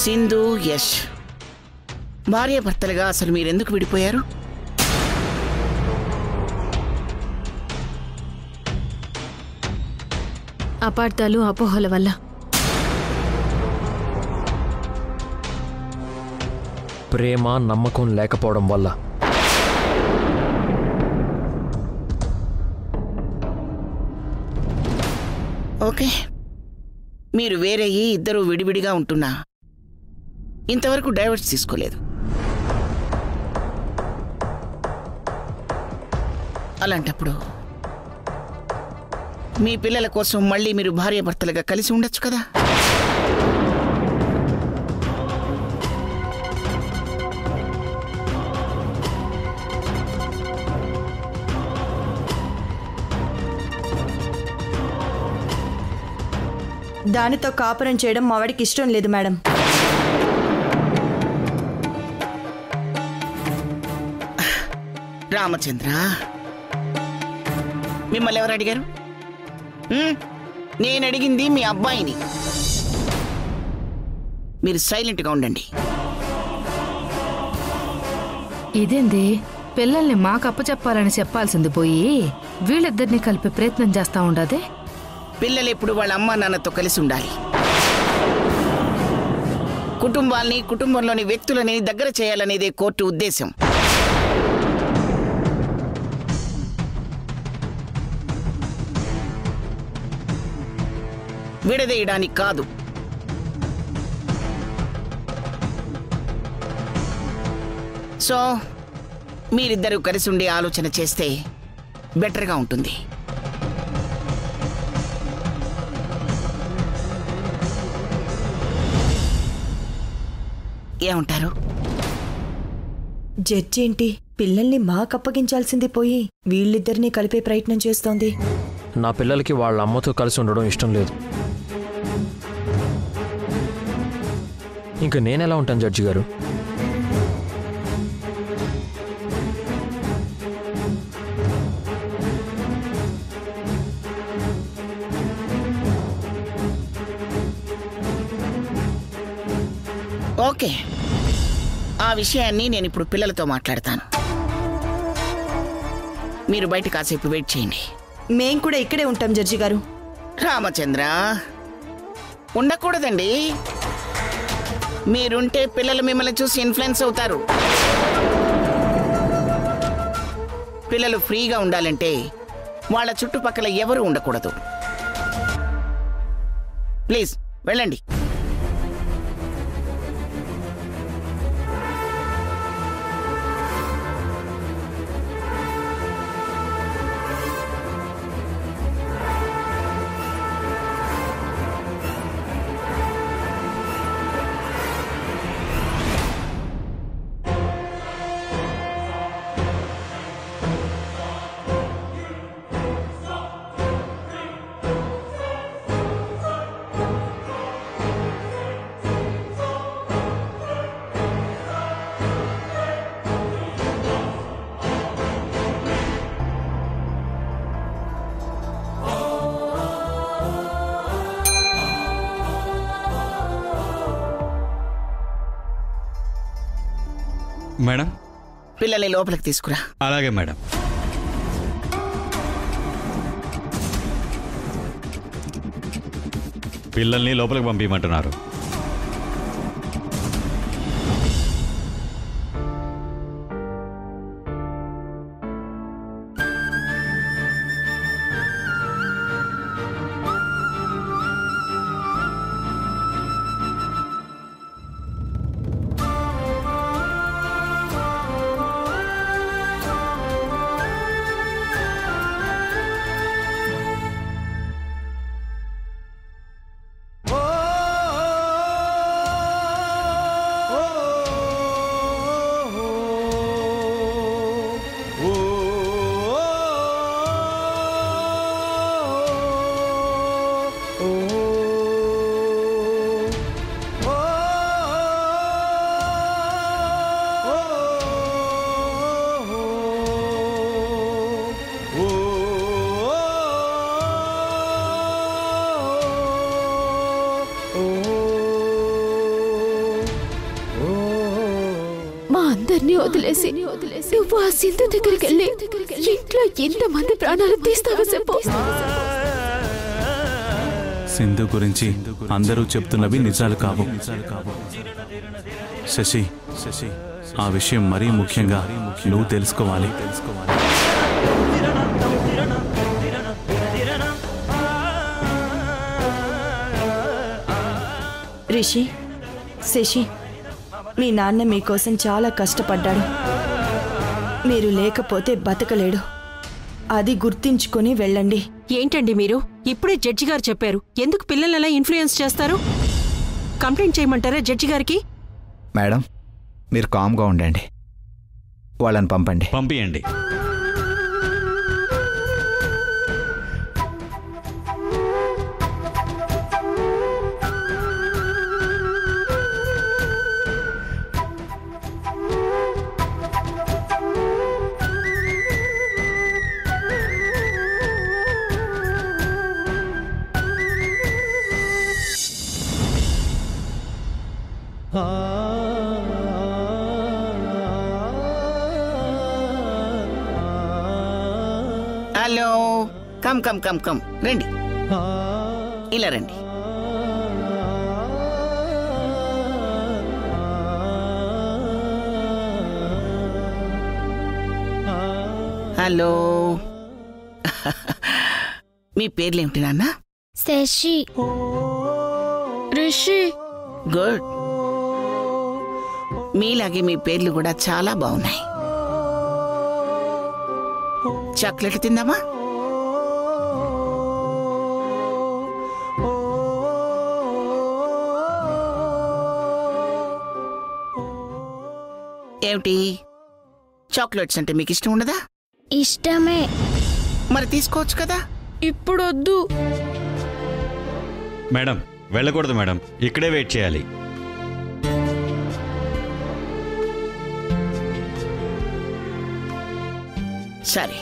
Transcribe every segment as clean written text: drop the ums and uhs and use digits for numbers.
సింధు, యష్ భార్యాభర్తలుగా అసలు మీరెందుకు విడిపోయారు? అపార్థాలు, అపోహల వల్ల. ప్రేమ, నమ్మకం లేకపోవడం వల్ల. ఓకే, మీరు వేరయ్యి ఇద్దరు విడివిడిగా ఉంటున్నా ఇంతవరకు డైవర్స్ తీసుకోలేదు. అలాంటప్పుడు మీ పిల్లల కోసం మళ్ళీ మీరు భార్యాభర్తలుగా కలిసి ఉండొచ్చు కదా. దానితో కాపురం చేయడం మా వాడికి ఇష్టం లేదు మేడం. రామచంద్ర, మిమ్మల్ని ఎవరు అడిగారు? నేను అడిగింది మీ అబ్బాయిని. మీరు సైలెంట్గా ఉండండి. ఇదేంది, పిల్లల్ని మాకు అప్పచెప్పాలని చెప్పాల్సింది పోయి వీళ్ళిద్దరిని కలిపి ప్రయత్నం చేస్తా ఉండదే. పిల్లలు ఎప్పుడు వాళ్ళ అమ్మా నాన్నతో కలిసి ఉండాలి. కుటుంబాల్ని, కుటుంబంలోని వ్యక్తులని దగ్గర చేయాలనేదే కోర్టు ఉద్దేశం. విడదీయడానికి కాదు. సో మీరిద్దరూ కలిసి ఉండే ఆలోచన చేస్తే బెటర్గా ఉంటుంది. ఏమంటారు? జడ్జి ఏంటి పిల్లల్ని మాకప్పగించాల్సింది పోయి వీళ్ళిద్దరినీ కలిపే ప్రయత్నం చేస్తోంది? నా పిల్లలకి వాళ్ళ అమ్మతో కలిసి ఉండడం ఇష్టం లేదు. ఇంకా నేనెలా ఉంటాను జడ్జి గారు? ఓకే, ఆ విషయాన్ని నేను ఇప్పుడు పిల్లలతో మాట్లాడతాను. మీరు బయట కాసేపు వెయిట్ చేయండి. మేం కూడా ఇక్కడే ఉంటాం జడ్జి గారు. రామచంద్ర, ఉండకూడదండి. మీరుంటే పిల్లలు మిమ్మల్ని చూసి ఇన్ఫ్లుయెన్స్ అవుతారు. పిల్లలు ఫ్రీగా ఉండాలంటే వాళ్ళ చుట్టుపక్కల ఎవరు ఉండకూడదు. ప్లీజ్ వెళ్ళండి. మేడం, పిల్లల్ని లోపలికి తీసుకురా. అలాగే మేడం. పిల్లల్ని లోపలికి పంపించమంటున్నారు. అందరినీ వదిలేసి నువ్వు ఆ సింధు దగ్గరికి వెళ్ళి ఇంట్లో ఎంతమంది ప్రాణాలు తీస్తావో చెప్పు. సింధు గురించి అందరూ చెప్తున్నవి నిజాలు కావు. శశి, ఆ విషయం మరీ ముఖ్యంగా నువ్వు తెలుసుకోవాలి. రిషి, శశి, మీ నాన్న మీకోసం చాలా కష్టపడ్డాడు. మీరు లేకపోతే బతకలేడు. అది గుర్తించుకొని వెళ్ళండి. ఏంటండి మీరు? ఇప్పుడే జడ్జి గారు చెప్పారు. ఎందుకు పిల్లల్ని అలా ఇన్ఫ్లుయెన్స్ చేస్తారు? కంప్లైంట్ చేయమంటారా జడ్జి గారికి? మేడం, మీరు కామ్గా ఉండండి. వాళ్ళని పంపియండి. హలో, కమ్ రండి, ఇలా రండి. హలో, మీ పేర్లేమిటి నాన్న? శశి, రిషి. గుడ్. మీలాగే మీ పేర్లు కూడా చాలా బాగున్నాయి. చాక్లెట్ తిందామా? ఏమిటి, చాక్లెట్స్ అంటే మీకు ఇష్టం ఉండదా? ఇష్టమే. మరి తీసుకోవచ్చు కదా. ఇప్పుడొద్దు మేడం, వెళ్ళకూడదు మేడం, ఇక్కడే వెయిట్ చేయాలి. సరే,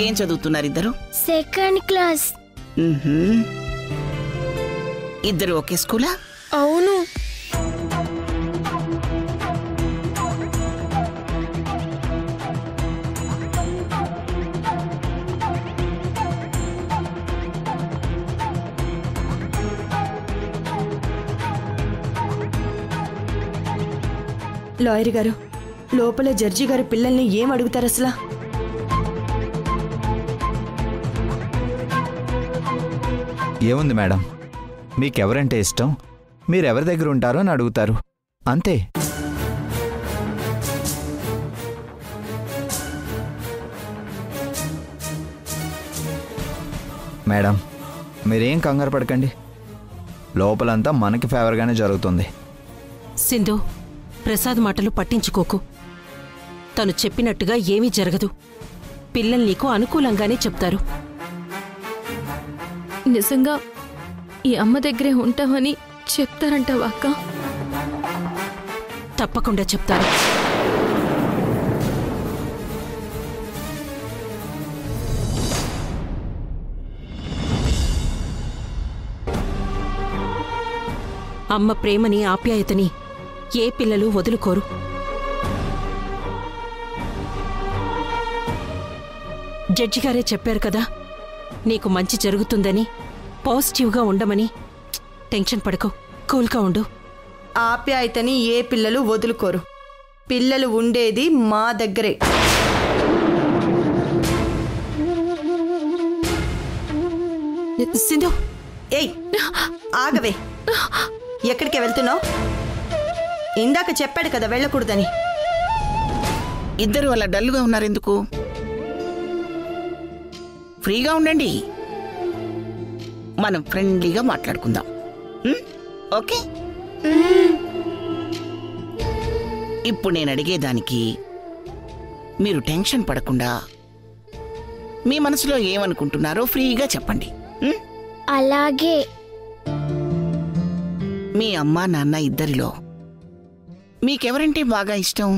ఏం చదువుతున్నారు ఇద్దరు? Second class. ఇద్దరు ఒకే స్కూలా? అవును. లాయర్ గారు, లోపల జడ్జి గారు పిల్లల్ని ఏం అడుగుతారు అసలు? ఏముంది మేడం, మీకెవరంటే ఇష్టం, మీరెవరి దగ్గర ఉంటారో అని అడుగుతారు, అంతే. మేడం, మీరేం కంగారు పడకండి. లోపలంతా మనకి ఫేవర్గానే జరుగుతుంది. సింధు, ప్రసాద్ మాటలు పట్టించుకోకు. తను చెప్పినట్టుగా ఏమీ జరగదు. పిల్లలు నీకు అనుకూలంగానే చెప్తారు. నిజంగా ఈ అమ్మ దగ్గరే ఉంటామని చెప్తారంటావా అక్క? తప్పకుండా చెప్తారు. అమ్మ ప్రేమని, ఆప్యాయతని ఏ పిల్లలు వదులుకోరు. జడ్జి గారే చెప్పారు కదా, నీకు మంచి జరుగుతుందని, పాజిటివ్గా ఉండమని. టెన్షన్ పడకు, కూల్గా ఉండు. ఆప్యాయతని ఏ పిల్లలు వదులుకోరు. పిల్లలు ఉండేది మా దగ్గరే. సింధు, ఏయ్ ఆగవే, ఎక్కడికి వెళ్తున్నావు? ఇందాక చెప్పాడు కదా వెళ్ళకూడదని. ఇద్దరు అలా డల్గా ఉన్నారెందుకు? ఫ్రీగా ఉండండి, మనం ఫ్రెండ్లీగా మాట్లాడుకుందాం. ఓకే? ఇప్పుడు నేను అడిగేదానికి మీరు టెన్షన్ పడకుండా మీ మనసులో ఏమనుకుంటున్నారో ఫ్రీగా చెప్పండి. అలాగే. మీ అమ్మా నాన్న ఇద్దరిలో మీకెవరంటే బాగా ఇష్టం?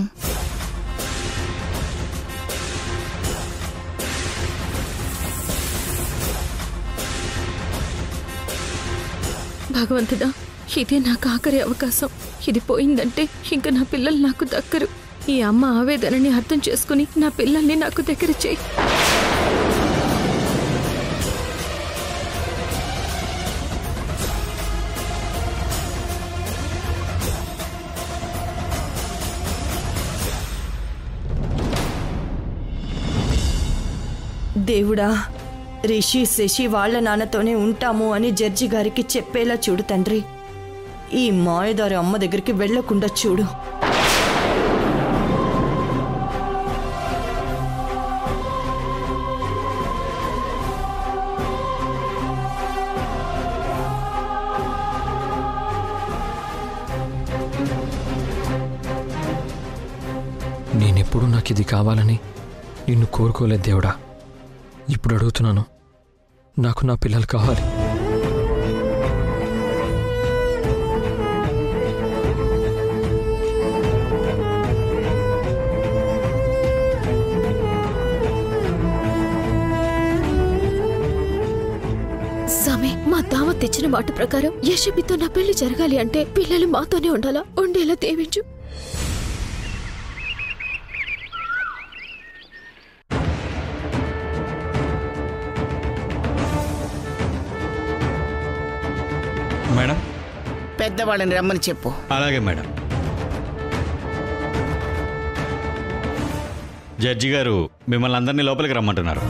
భగవంతుడా, ఇదే నాకు ఆఖరి అవకాశం. ఇది పోయిందంటే ఇంక నా పిల్లలు నాకు దక్కరు. ఈ అమ్మ ఆవేదనని అర్థం చేసుకుని నా పిల్లల్ని నాకు దగ్గర చేయి. దేవుడా, రిషి శశి వాళ్ళ నాన్నతోనే ఉంటాము అని జడ్జి గారికి చెప్పేలా చూడు తండ్రి. ఈ మాయదారి అమ్మ దగ్గరికి వెళ్లకుండా చూడు. నేనెప్పుడు నాకు ఇది కావాలని నిన్ను కోరుకోలేదు దేవుడా. ఇప్పుడు అడుగుతున్నాను, నాకు నా పిల్లలు కావాలి. సామే, మా దావత్ తెచ్చిన మాట ప్రకారం యశబితో నా పెళ్లి జరగాలి అంటే పిల్లలు మాతోనే ఉండాలా. ఉండేలా దీవించు. మేడం, పెద్దవాళ్ళని రమ్మని చెప్పు. అలాగే మేడం. జడ్జి గారు మిమ్మల్ని అందరినీ లోపలికి రమ్మంటున్నారు.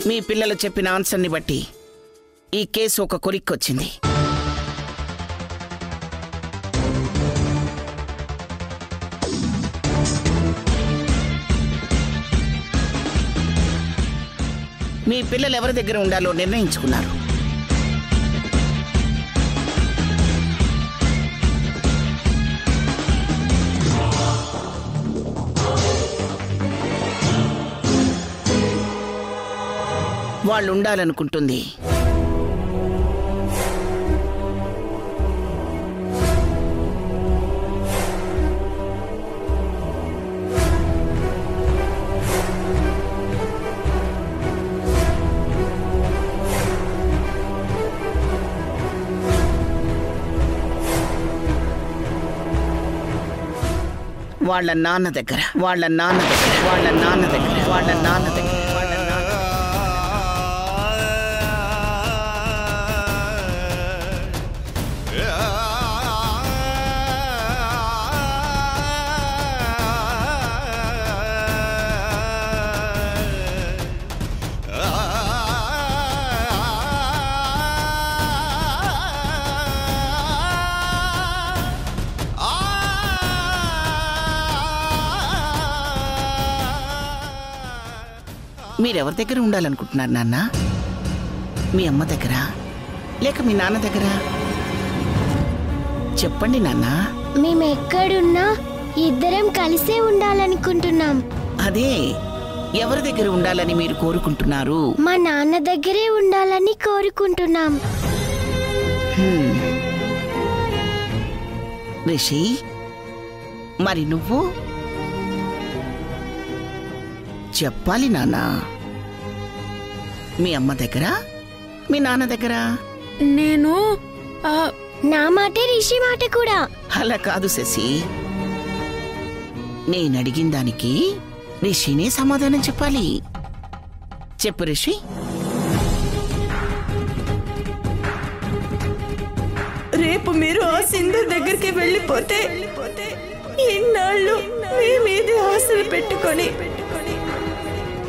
మీ పిల్లలు చెప్పిన ఆన్సర్ని బట్టి ఈ కేసు ఒక కొలిక్కొచ్చింది. మీ పిల్లలు ఎవరి దగ్గర ఉండాలో నిర్ణయించుకున్నారు. వాళ్ళు ఉండాలనుకుంటుంది వాళ్ళ నాన్న దగ్గర, వాళ్ళ నాన్న దగ్గర, వాళ్ళ నాన్న దగ్గర, వాళ్ళ నాన్న దగ్గర. మీరెవరి దగ్గర ఉండాలనుకుంటున్నారు నాన్న? మీ అమ్మ దగ్గర లేక మీ నాన్న దగ్గర? చెప్పండి నాన్న. మేము ఎక్కడున్నా ఇద్దరం కలిసే ఉండాలనుకుంటున్నాం. అదే, ఎవరి దగ్గర ఉండాలని మీరు కోరుకుంటున్నారు? మా నాన్న దగ్గరే ఉండాలని కోరుకుంటున్నాం. రిషి, మరి నువ్వు చెప్పాలి నాన్న. మీ అమ్మ దగ్గర, మీ నాన్న దగ్గర? నేను నా మాటే రిషి మాట కూడా. అలా కాదు శశి, నేనడిగిన దానికి రిషినే సమాధానం చెప్పాలి. చెప్పు రిషి. రేపు మీరు ఆ సింధు దగ్గరికి వెళ్ళిపోతే ఇన్నాళ్ళు మీ మీదే ఆశలు పెట్టుకొని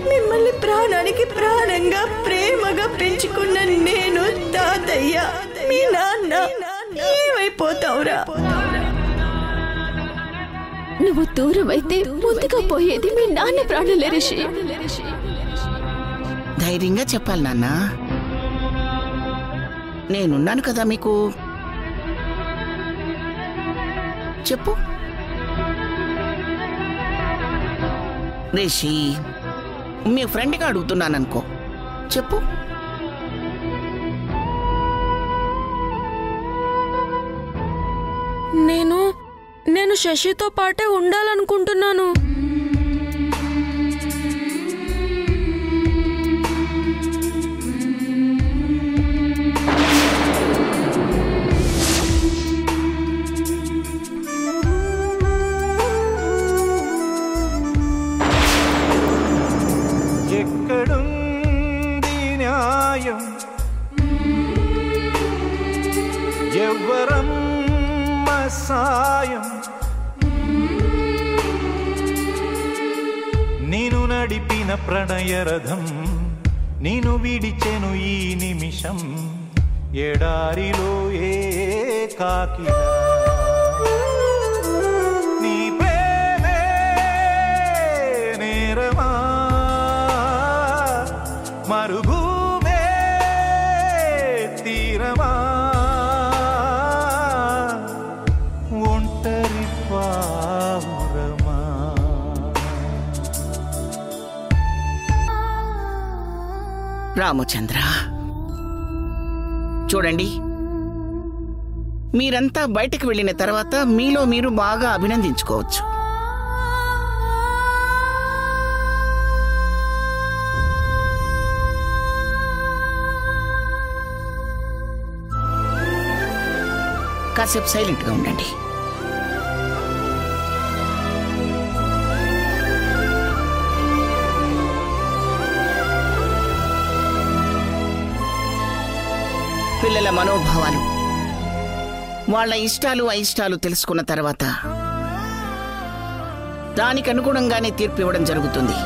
మిమ్మల్ని ప్రాణానికి ప్రాణంగా ప్రేమగా పెంచుకున్న నేను, తాతయ్య, మీ నాన్న ఏమైపోతావురా? నువ్వు దూరం అయితే ముందుగా పోయేది మీ నాన్న ప్రాణులే రిషి. ధైర్యంగా చెప్పాలి నాన్న, నేనున్నాను కదా మీకు. చెప్పు రిషి, మీ ఫ్రెండ్గా అడుగుతున్నాననుకో, చెప్పు. నేను శశితో పాటే ఉండాలనుకుంటున్నాను. ఎక్కడుంది న్యాయం, ఎవ్వరమ్మ సాయం, నేను నడిపిన ప్రణయరథం నేను విడిచెను ఈ నిమిషం, ఎడారిలో ఏకాకిలా నీ ప్రేమే నేరమా, మరుభూమే తీరమా, ఒంటరి పావురమా. రామచంద్ర, చూడండి, మీరంతా బయటకు వెళ్ళిన తర్వాత మీలో మీరు బాగా అభినందించుకోవచ్చు. కాసేపు సైలెంట్గా ఉండండి. పిల్లల మనోభావాలు, వాళ్ళ ఇష్టాలు అయిష్టాలు తెలుసుకున్న తర్వాత దానికి అనుగుణంగానే తీర్పు ఇవ్వడం జరుగుతుంది.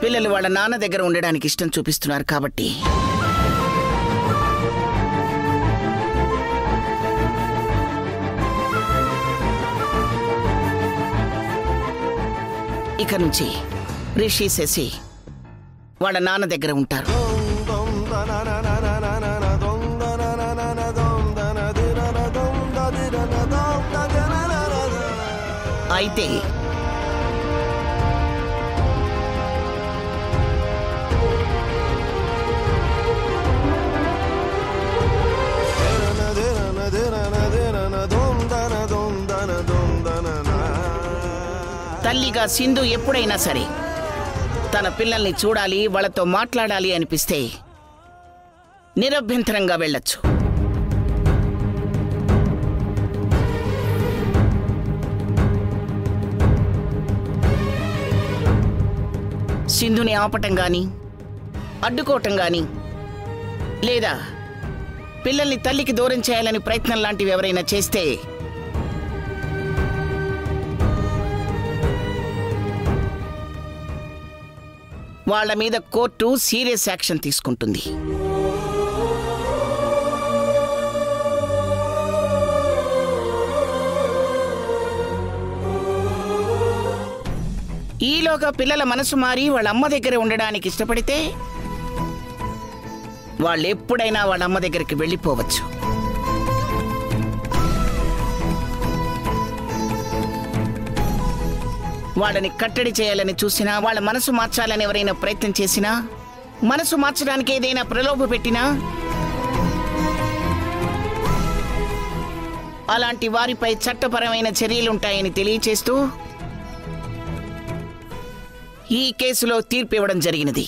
పిల్లలు వాళ్ళ నాన్న దగ్గర ఉండడానికి ఇష్టం చూపిస్తున్నారు కాబట్టి ఇక నుంచి రిషి, శశి వాళ్ళ నాన్న దగ్గర ఉంటారు. అయితే తల్లిగా సింధు ఎప్పుడైనా సరే తన పిల్లల్ని చూడాలి, వాళ్ళతో మాట్లాడాలి అనిపిస్తే నిరభ్యంతరంగా వెళ్ళొచ్చు. సింధుని ఆపటం గాని, అడ్డుకోవటం గాని, లేదా పిల్లల్ని తల్లికి దూరం చేయాలని ప్రయత్నం లాంటివి ఎవరైనా చేస్తే వాళ్ళ మీద కోర్టు సీరియస్ యాక్షన్ తీసుకుంటుంది. ఈలోగా పిల్లల మనసు మారి వాళ్ళ అమ్మ దగ్గర ఉండడానికి ఇష్టపడితే వాళ్ళు ఎప్పుడైనా వాళ్ళ అమ్మ దగ్గరికి వెళ్ళిపోవచ్చు. వాళ్ళని కట్టడి చేయాలని చూసినా, వాళ్ళ మనసు మార్చాలని ఎవరైనా ప్రయత్నం చేసినా, మనసు మార్చడానికి ఏదైనా ప్రలోభ పెట్టినా అలాంటి వారిపై చట్టపరమైన చర్యలుంటాయని తెలియచేస్తూ ఈ కేసులో తీర్పు ఇవ్వడం జరిగినది.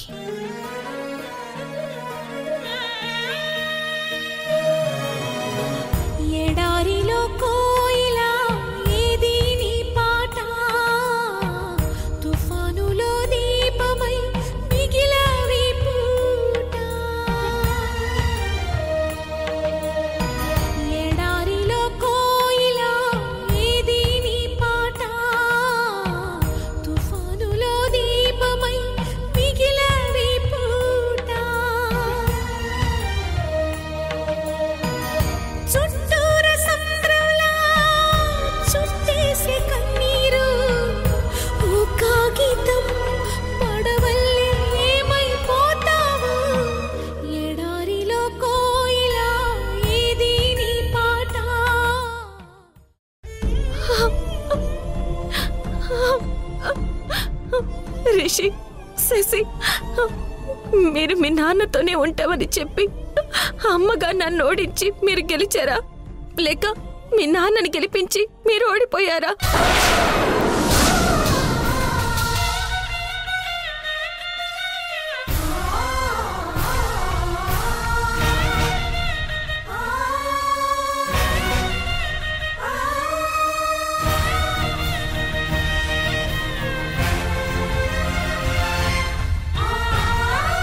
ఎడారిలో కోయిలా ఏది రిషి, శశి, మీరు మీ నాన్నతోనే ఉంటామని చెప్పి అమ్మగా నన్ను ఓడించి మీరు గెలిచారా, లేక మీ నాన్నని గెలిపించి మీరు ఓడిపోయారా?